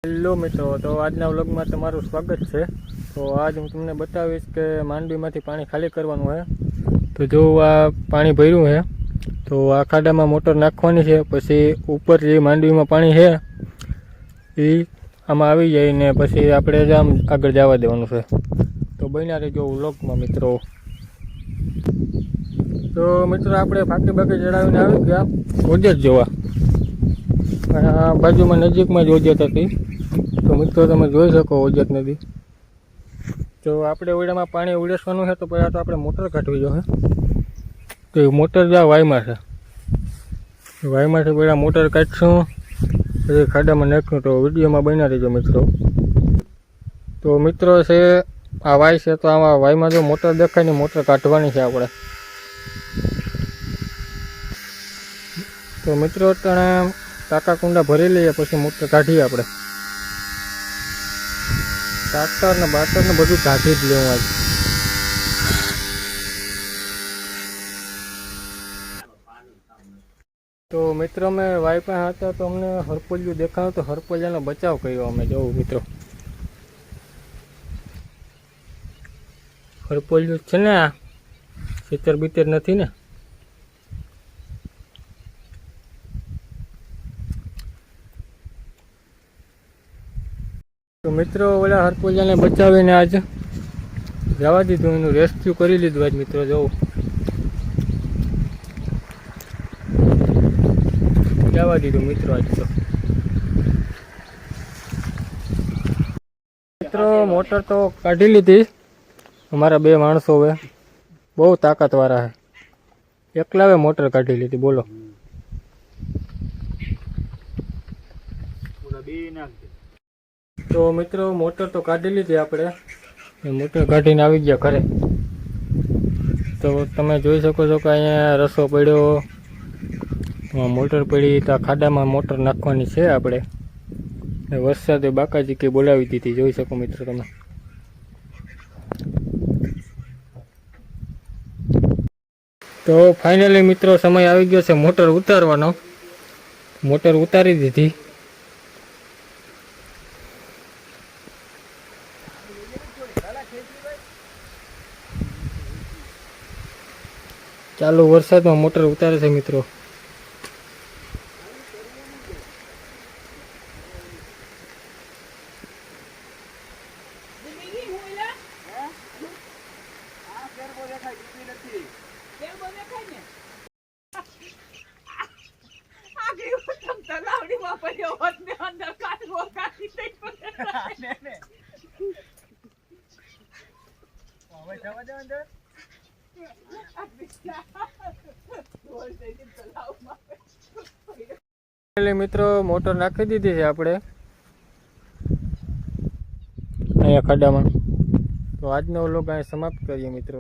Hello મિત્રો, તો આજના વ્લોગમાં તમારું સ્વાગત છે। તો આજ હું તમને બતાવીશ કે માંડવીમાંથી પાણી ખાલી કરવાનું છે। તો જો આ પાણી ભર્યું છે, તો આ ખાડામાં મોટર નાખવાની છે, પછી ઉપર જે માંડવીમાં પાણી છે એ આમાં આવી જાય ને પછી આપણે જ આમ આગળ જવા દેવાનું છે। તો બન્યા રહેજો વ્લોગમાં મિત્રો। તો મિત્રો આપણે ફાંકી બાકી ચડાવીને આવી ગયા ઓજત જોવા। આ બાજુમાં નજીકમાં જ ઓજત હતી। તો મિત્રો તમે જોઈ શકો ઓજત નદી। તો આપણે ઓડામાં પાણી ઉડેસવાનું છે, તો પહેલાં તો આપણે મોટર કાઢવી જોઈએ। તો એ મોટર જ્યાં વાયમાં છે, વાયમાંથી પહેલાં મોટર કાઢશું, પછી ખાડામાં નાખ્યું। તો વિડીયોમાં બન્યા રહેજો મિત્રો। તો મિત્રો છે આ વાય છે, તો આમાં વાયમાં જો મોટર દેખાય ને મોટર કાઢવાની છે આપણે। તો મિત્રો તણે ટાંકા કુંડા ભરી લઈએ, પછી મોટર કાઢીએ આપણે। ટ્રાક્ટર ને બાટર ને બધું કાઢી જ લેવું આજ। તો મિત્રો મેં વાઈપા હતા, તો અમને હરપોલિયું દેખાયું, તો હરપોલિયાનો બચાવ કર્યો અમે। જોવું મિત્રો, હરપોલિયું છે ને, આ ખેતર બીતર નથી ને। તો મિત્રો ઓલા હરપોલિયાને બચાવીને આજ જવા દીધું, એનું રેસ્ક્યુ કરી લીધું આજ મિત્રો। જોવું જવા દીધું મિત્રો આજ તો। મિત્રો મોટર તો કાઢી લીધી અમારા બે માણસો હવે, બહુ તાકાતવાળા છે, એકલાવે મોટર કાઢી લીધી બોલો। તો મિત્રો મોટર તો કાઢી લીધી આપણે, મોટર કાઢીને આવી ગયા ઘરે। તો તમે જોઈ શકો છો કે અહીંયા રસો પડ્યો, મોટર પડી, તો ખાડામાં મોટર નાખવાની છે આપણે। વરસાદે બાકાજી કે બોલાવી દીધી, જોઈ શકો મિત્રો તમે। તો ફાઇનલી મિત્રો સમય આવી ગયો છે મોટર ઉતારવાનો। મોટર ઉતારી દીધી। ચાલુ વરસાદમાં મોટર ઉતારે છે મિત્રો। મિત્રો મોટર નાખી દીધી છે આપણે અહીંયા ખાડામાં। તો આજનો વ્લોગ અહીં સમાપ્ત કરીએ મિત્રો।